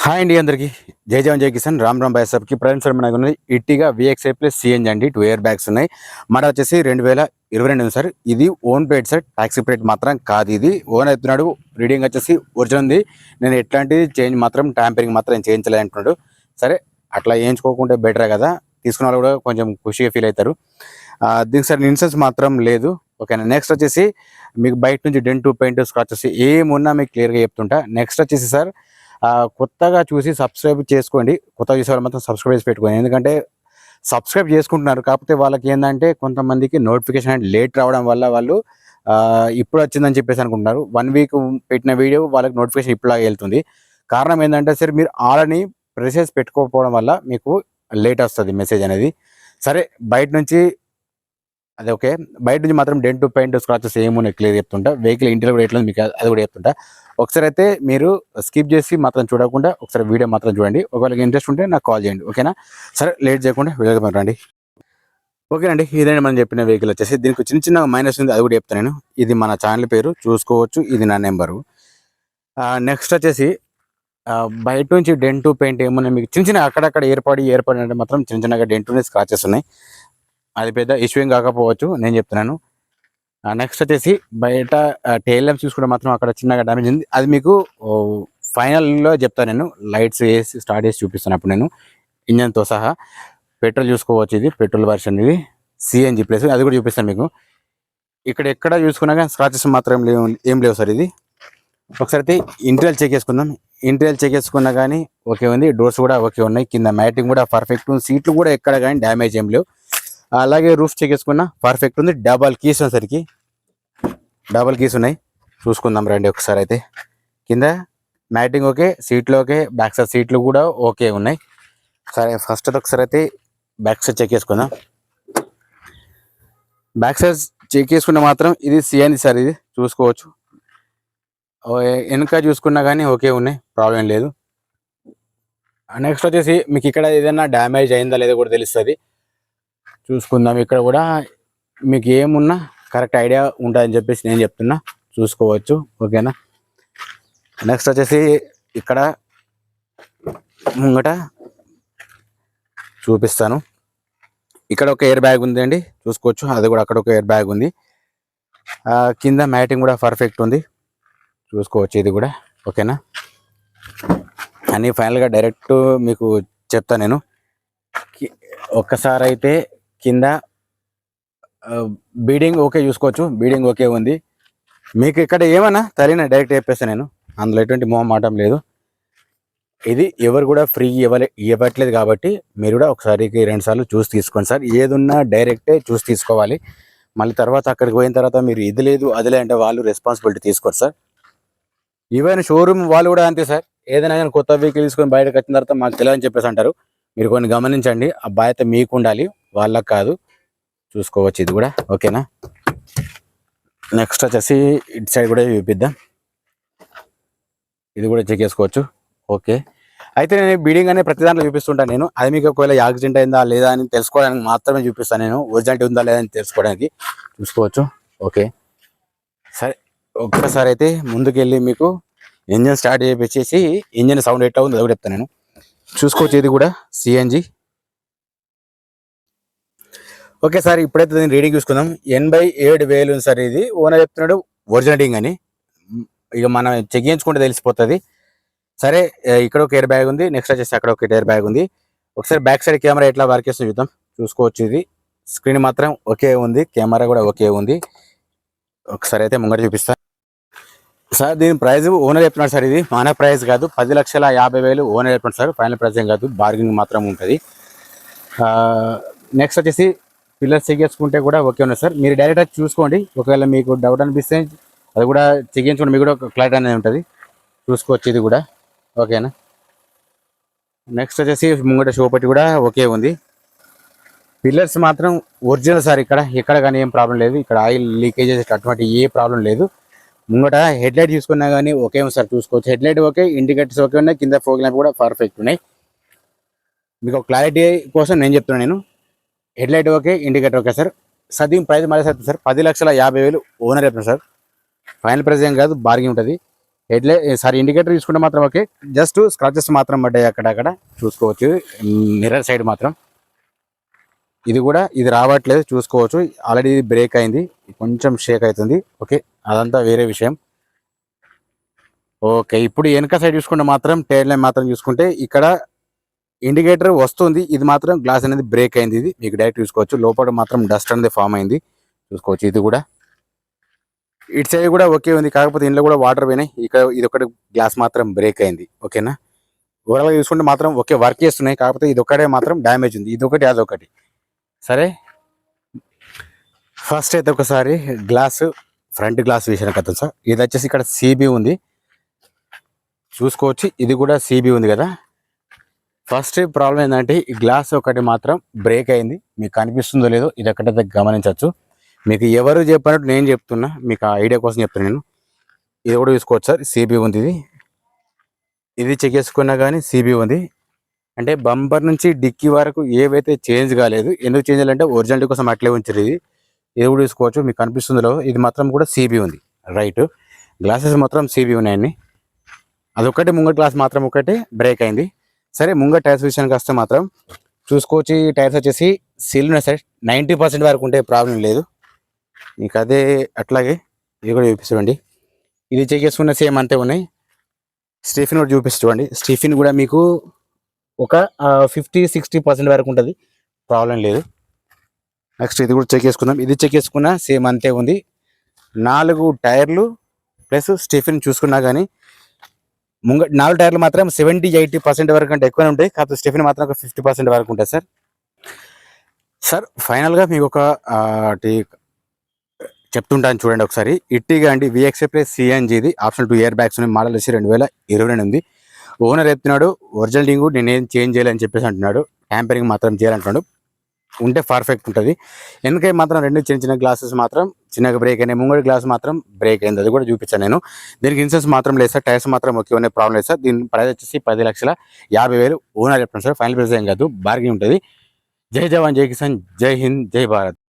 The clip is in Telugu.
హాయ్ అండి అందరికి జై జవాన్ జై కిసాన్ రామ్ రామ్ బాయ్ సాబ్కి ప్రజెంట్ సార్ మనకు ఉన్నది ఇట్టిగా విఎక్స్ఐ ప్లస్ సిఎన్జి అండి 2 ఇయర్ బ్యాగ్స్ ఉన్నాయి. మన వచ్చేసి 2022 సార్. ఇది own plate sir, taxi plate మాత్రం కాదు. ఇది ఓన్ అవుతున్నాడు. రీడింగ్ వచ్చేసి ఒరిజినల్ ఉంది. నేను ఎట్లాంటిది చేంజ్ మాత్రం ట్యాంపరింగ్ మాత్రం చేయించలే అంటున్నాడు. సరే అట్లా వేయించుకోకుంటే బెటరే కదా, తీసుకున్న వాళ్ళు కూడా కొంచెం ఖుషిగా ఫీల్ అవుతారు. దీనికి సార్ ఇన్సెన్స్ మాత్రం లేదు. ఓకేనా. నెక్స్ట్ వచ్చేసి మీకు బయట నుంచి డెంట్ పెయింట్ స్క్రాచెస్ ఏమున్నా మీకు క్లియర్గా చెప్తుంటా. నెక్స్ట్ వచ్చేసి సార్ కొత్తగా చూసి సబ్స్క్రైబ్ చేసుకోండి. కొత్తగా చూసే వాళ్ళు మాత్రం సబ్స్క్రైబ్ చేసి పెట్టుకోండి. ఎందుకంటే సబ్స్క్రైబ్ చేసుకుంటున్నారు, కాకపోతే వాళ్ళకి ఏంటంటే కొంతమందికి నోటిఫికేషన్ అంటే లేట్ రావడం వల్ల వాళ్ళు ఇప్పుడు వచ్చిందని చెప్పేసి అనుకుంటున్నారు. 1 వీక్ పెట్టిన వీడియో వాళ్ళకి నోటిఫికేషన్ ఇప్పుడు వెళ్తుంది. కారణం ఏంటంటే సరే మీరు ఆల్రెడీ ప్రెసెస్ పెట్టుకోకపోవడం వల్ల మీకు లేట్ వస్తుంది మెసేజ్ అనేది. సరే బయట నుంచి అది ఓకే. బయట నుంచి మాత్రం డెంట్ పెయింట్ స్క్రాచెస్ ఏమున్నాయి క్లియర్ చెప్తుంటా. వెహికల్ ఇంటీరియర్ కూడా ఎట్లా మీకు అది కూడా చెప్తుంటా. ఒకసారి అయితే మీరు స్కిప్ చేసి మాత్రం చూడకుండా ఒకసారి వీడియో మాత్రం చూడండి. ఒకవేళ ఇంట్రెస్ట్ ఉంటే నాకు కాల్ చేయండి. ఓకేనా. సరే లేట్ చేయకుండా వీడియో రండి. ఓకేనండి. ఇదండి మనం చెప్పిన వెహికల్ వచ్చేసి. దీనికి చిన్న చిన్న మైనస్ ఉంది, అది కూడా చెప్తాను నేను. ఇది మన ఛానల్ పేరు చూసుకోవచ్చు, ఇది నా నెంబరు. నెక్స్ట్ వచ్చేసి బయట నుంచి డెంట్ పెయింట్ ఏమున్నాయి మీకు చిన్న చిన్న అక్కడక్కడ ఏర్పడి అంటే మాత్రం చిన్న చిన్నగా డెంట్ స్క్రాచెస్ ఉన్నాయి. అది పెద్ద ఇష్యూ ఏం కాకపోవచ్చు, నేను చెప్తున్నాను. నెక్స్ట్ వచ్చేసి బయట టైల్ ల్యాంప్స్ చూసుకుంటే మాత్రం అక్కడ చిన్నగా డ్యామేజ్ ఉంది. అది మీకు ఫైనల్లో చెప్తాను నేను. లైట్స్ వేసి స్టార్ట్ చేసి చూపిస్తాను అప్పుడు నేను ఇంజన్తో సహా. పెట్రోల్ చూసుకోవచ్చు, ఇది పెట్రోల్ వర్షన్, ఇది సిఎన్జి ప్లస్, అది కూడా చూపిస్తాను మీకు. ఇక్కడ ఎక్కడ చూసుకున్నా కానీ స్క్రాచెస్ మాత్రం ఏం లేవు సార్. ఇది ఒకసారి అయితే ఇంటీరియర్ చెక్ చేసుకుందాం. ఇంటీరియర్ చెక్ చేసుకున్నా కానీ ఓకే ఉంది. డోర్స్ కూడా ఓకే ఉన్నాయి. కింద మ్యాటింగ్ కూడా పర్ఫెక్ట్ ఉంది. సీట్లు కూడా ఎక్కడ కానీ డ్యామేజ్ ఏం లేవు. అలాగే రూఫ్ చెక్ చేసుకున్నా పర్ఫెక్ట్ ఉంది. డబల్ కీస్ సరికి డబల్ కీస్ ఉన్నాయి. చూసుకుందాం రండి ఒకసారి అయితే. కింద మ్యాటింగ్ ఓకే, సీట్లు ఓకే, బ్యాక్ సైడ్ సీట్లు కూడా ఓకే ఉన్నాయి. సరే ఫస్ట్ ఒకసారి అయితే బ్యాక్ సైడ్ చెక్ చేసుకుందాం. బ్యాక్ సైడ్ చెక్ చేసుకున్న మాత్రం ఇది సిఎన్జి సార్, ఇది చూసుకోవచ్చు. వెనుక చూసుకున్నా కానీ ఓకే ఉన్నాయి, ప్రాబ్లం లేదు. నెక్స్ట్ వచ్చేసి మీకు ఇక్కడ ఏదైనా డ్యామేజ్ అయిందా లేదో కూడా తెలుస్తుంది. చూసుకుందాం. ఇక్కడ కూడా మీకు ఏమున్నా కరెక్ట్ ఐడియా ఉంటుందని చెప్పేసి నేను చెప్తున్నా, చూసుకోవచ్చు. ఓకేనా. నెక్స్ట్ వచ్చేసి ఇక్కడ ముంగట చూపిస్తాను. ఇక్కడ ఒక ఎయిర్ బ్యాగ్ ఉంది అండి, చూసుకోవచ్చు. అది కూడా అక్కడ ఒక ఎయిర్ బ్యాగ్ ఉంది. కింద మ్యాటింగ్ కూడా పర్ఫెక్ట్ ఉంది, చూసుకోవచ్చు. ఇది కూడా ఓకేనా. అని ఫైనల్గా డైరెక్ట్ మీకు చెప్తాను నేను. ఒక్కసారి అయితే కింద బీడింగ్ ఓకే చూసుకోవచ్చు, బీడింగ్ ఓకే ఉంది. మీకు ఇక్కడ ఏమన్నా తగిన డైరెక్ట్ చెప్పేస్తాను నేను, అందులో ఎటువంటి మొహమాటం లేదు. ఇది ఎవరు కూడా ఫ్రీ ఇవ్వట్లేదు కాబట్టి మీరు కూడా ఒకసారికి 2 సార్లు చూసి తీసుకోండి సార్. ఏదున్నా డైరెక్టే చూసి తీసుకోవాలి. మళ్ళీ తర్వాత అక్కడికి పోయిన తర్వాత మీరు ఇది లేదు అది లేదు అంటే వాళ్ళు రెస్పాన్సిబిలిటీ తీసుకోరు సార్. ఈవెన్ షోరూమ్ వాళ్ళు కూడా అంతే సార్. ఏదైనా కానీ కొత్త వెహికల్ తీసుకొని బయటకు వచ్చిన తర్వాత మాకు తెలియదని చెప్పేసి అంటారు. మీరు కొన్ని గమనించండి. ఆ బాధ్యత మీకు ఉండాలి, వాళ్ళకి కాదు. చూసుకోవచ్చు ఇది కూడా ఓకేనా. నెక్స్ట్ వచ్చేసి ఇటు సైడ్ కూడా చూపిద్దాం. ఇది కూడా చెక్ చేసుకోవచ్చు. ఓకే. అయితే నేను బీడింగ్ అనే ప్రతి దాంట్లో చూపిస్తుంటాను నేను. అది మీకు ఒకవేళ యాక్సిడెంట్ అయిందా లేదా అని తెలుసుకోవడానికి మాత్రమే చూపిస్తాను నేను. ఒరిజినాలిటీ ఉందా లేదా అని తెలుసుకోవడానికి. చూసుకోవచ్చు. ఓకే. సరే ఒక్కసారి అయితే ముందుకెళ్ళి మీకు ఇంజన్ స్టార్ట్ చేయించేసి ఇంజన్ సౌండ్ ఎట్లా ఉందో అది కూడా చెప్తాను నేను. చూసుకోవచ్చు. ఇది కూడా సిఎన్జి. ఓకే సార్, ఇప్పుడైతే దీన్ని రీడింగ్ చూసుకుందాం. 87,000 ఉంది సార్. ఇది ఓనర్ చెప్తున్నాడు ఒరిజినలింగ్ అని. ఇక మనం చెక్ చేయించుకుంటే తెలిసిపోతుంది. సరే ఇక్కడ ఒక ఎయిర్ బ్యాగ్ ఉంది. నెక్స్ట్ వచ్చేసి అక్కడ ఒక ఎయిర్ బ్యాగ్ ఉంది. ఒకసారి బ్యాక్ సైడ్ కెమెరా ఎట్లా వర్క్ చేస్తుందో చూద్దాం. చూసుకోవచ్చు. ఇది స్క్రీన్ మాత్రం ఓకే ఉంది, కెమెరా కూడా ఓకే ఉంది. ఒకసారి అయితే ముంగట చూపిస్తా సార్. దీని ప్రైస్ ఓనర్ చెప్తున్నాడు సార్. ఇది మన ప్రైస్ కాదు, 10,50,000 ఓనర్ చెప్తున్నాడు సార్. ఫైనల్ ప్రైస్ ఏం కాదు, బార్గెనింగ్ మాత్రం ఉంటుంది. నెక్స్ట్ వచ్చేసి పిల్లర్స్ చెక్ చేసుకుంటే కూడా ఓకే ఉన్నాయి సార్. మీరు డైరెక్ట్గా చూసుకోండి. ఒకవేళ మీకు డౌట్ అనిపిస్తే అది కూడా చెక్ చేయించుకోండి, మీకు కూడా క్లారిటీ అనేది ఉంటుంది. చూసుకోవచ్చు. ఇది కూడా ఓకేనా. నెక్స్ట్ వచ్చేసి ముంగట షో పట్టి కూడా ఓకే ఉంది. పిల్లర్స్ మాత్రం ఒరిజినల్ సార్. ఇక్కడ కానీ ఏం ప్రాబ్లం లేదు. ఇక్కడ ఆయిల్ లీకేజెస్ అటువంటి ఏ ప్రాబ్లం లేదు. ముంగట హెడ్ లైట్ చూసుకున్నా కానీ ఓకే ఉంది సార్. చూసుకోవచ్చు. Head light okay, indicators okay ఉన్నాయి. కింద ఫోగ్ ల్యాంప్ కూడా పర్ఫెక్ట్ ఉన్నాయి. మీకు క్లారిటీ కోసం నేను చెప్తున్నాను నేను. Head light okay, indicator okay sir. దీని ప్రైస్ మళ్ళీ సార్ 10,50,000 ఓనర్ చెప్తున్నాను సార్. ఫైనల్ ప్రైస్ ఏం కాదు, బార్గెనింగ్ ఉంటుంది. హెడ్లైట్ సారీ ఇండికేటర్ చూసుకుంటే మాత్రం ఓకే, జస్ట్ స్క్రాచెస్ మాత్రం పడ్డాయి అక్కడ చూసుకోవచ్చు. మిర్రర్ సైడ్ మాత్రం ఇది రావట్లేదు చూసుకోవచ్చు. ఆల్రెడీ బ్రేక్ అయింది, కొంచెం షేక్ అవుతుంది. ఓకే, అదంతా వేరే విషయం. ఓకే, ఇప్పుడు వెనక సైడ్ చూసుకుంటే మాత్రం టైర్ లైన్ మాత్రం చూసుకుంటే ఇక్కడ ఇండికేటర్ వస్తుంది, ఇది మాత్రం గ్లాస్ అనేది బ్రేక్ అయింది. ఇది మీకు డైరెక్ట్ చూసుకోవచ్చు. లోపల మాత్రం డస్ట్ అనేది ఫామ్ అయింది చూసుకోవచ్చు. ఇది కూడా ఇటు సైడ్ కూడా ఓకే ఉంది, కాకపోతే ఇంట్లో కూడా వాటర్ పోయినాయి. ఇక్కడ ఇది ఒకటి గ్లాస్ మాత్రం బ్రేక్ అయింది. ఓకేనా, ఓవరాల్గా చూసుకుంటే మాత్రం ఓకే వర్క్ చేస్తున్నాయి, కాకపోతే ఇది ఒకటే మాత్రం డ్యామేజ్ ఉంది. ఇది ఒకటి అదొకటి. సరే, ఫస్ట్ అయితే ఒకసారి గ్లాస్ ఫ్రంట్ గ్లాస్ విషయానికి వద్దాం సార్. ఇది వచ్చేసి ఇక్కడ సిబి ఉంది చూసుకోవచ్చు, ఇది కూడా సిబి ఉంది కదా. ఫస్ట్ ప్రాబ్లం ఏంటంటే ఈ గ్లాస్ ఒకటి మాత్రం బ్రేక్ అయింది, మీకు కనిపిస్తుందో లేదో ఇది ఒకటైతే గమనించవచ్చు. మీకు ఎవరు చెప్పినట్టు నేను చెప్తున్నా, మీకు ఆ ఐడియా కోసం చెప్తున్నా నేను. ఇది కూడా చూసుకోవచ్చు సార్, సిబి ఉంది. ఇది చెక్ చేసుకున్నా కానీ సిబి ఉంది. అంటే బంపర్ నుంచి డిక్కీ వరకు ఏవైతే చేంజ్ కాలేదు. ఎందుకు చేంజ్ చేయాలంటే ఒరిజినాలిటీ కోసం అట్లే ఉంచారు. ఇది కూడా చూసుకోవచ్చు, మీకు కనిపిస్తుందో ఇది మాత్రం కూడా సిబి ఉంది. రైట్, గ్లాసెస్ మాత్రం సిబి ఉన్నాయండి. అదొకటి ముంగట గ్లాస్ మాత్రం ఒకటి బ్రేక్ అయింది. సరే, ముంగట టైర్స్ విషయానికి వస్తే మాత్రం చూసుకోవచ్చు. ఈ టైర్స్ వచ్చేసి సీల్ ఉన్నాయి సార్, 90% వరకు ఉంటే ప్రాబ్లం లేదు. మీకు అదే అట్లాగే ఇది కూడా చూపిస్తామండి. ఇది చెక్ చేసుకున్న సేమ్ అంతే ఉన్నాయి. స్టీఫిన్ కూడా చూపిస్తామండి. స్టీఫిన్ కూడా మీకు ఒక 50-60% వరకు ఉంటుంది, ప్రాబ్లం లేదు. నెక్స్ట్ ఇది కూడా చెక్ చేసుకుందాం. ఇది చెక్ చేసుకున్నా సేమ్ అంతే ఉంది. 4 టైర్లు ప్లస్ స్టీఫిన్ చూసుకున్నా కానీ 4 టైర్లు మాత్రం 70-80% వరకు అంటే ఎక్కువనే ఉంటాయి, కాకపోతే స్టీఫిన్ మాత్రం ఒక 50% వరకు ఉంటుంది సార్. సార్ ఫైనల్గా మీకు ఒక చెప్తుంటాను చూడండి ఒకసారి. ఇట్టిగా అండి VXI ప్లస్ CNGది ఆప్షన్ 2 ఇయర్ బ్యాగ్స్ ఉన్నాయి. మోడల్ వచ్చి 2022. ఓనర్ చెప్తున్నాడు ఒరిజినల్ డింగు నేనేం చేంజ్ చేయాలని చెప్పేసి అంటున్నాడు. ట్యాంపరింగ్ మాత్రం చేయాలంటున్నాడు, ఉంటే పర్ఫెక్ట్ ఉంటుంది. ఎందుకంటే మాత్రం 2 చిన్న గ్లాసెస్ మాత్రం చిన్నగా బ్రేక్ అయినాయి. ముంగడి గ్లాస్ మాత్రం బ్రేక్ అయింది, అది కూడా చూపించాను నేను. దీనికి ఇన్సూరెన్స్ మాత్రం లేదు సార్, టైర్స్ మాత్రం ఓకే ఉన్నాయి, ప్రాబ్లం లేదు సార్. దీని ప్రైస్ వచ్చేసి 10,50,000 ఓనర్ చెప్తాను సార్. ఫైనల్ ప్రైస్ ఏం కాదు, బార్గెన్ ఉంటుంది. జై జవాన్ జై కిసాన్, జై హింద్, జై భారత్.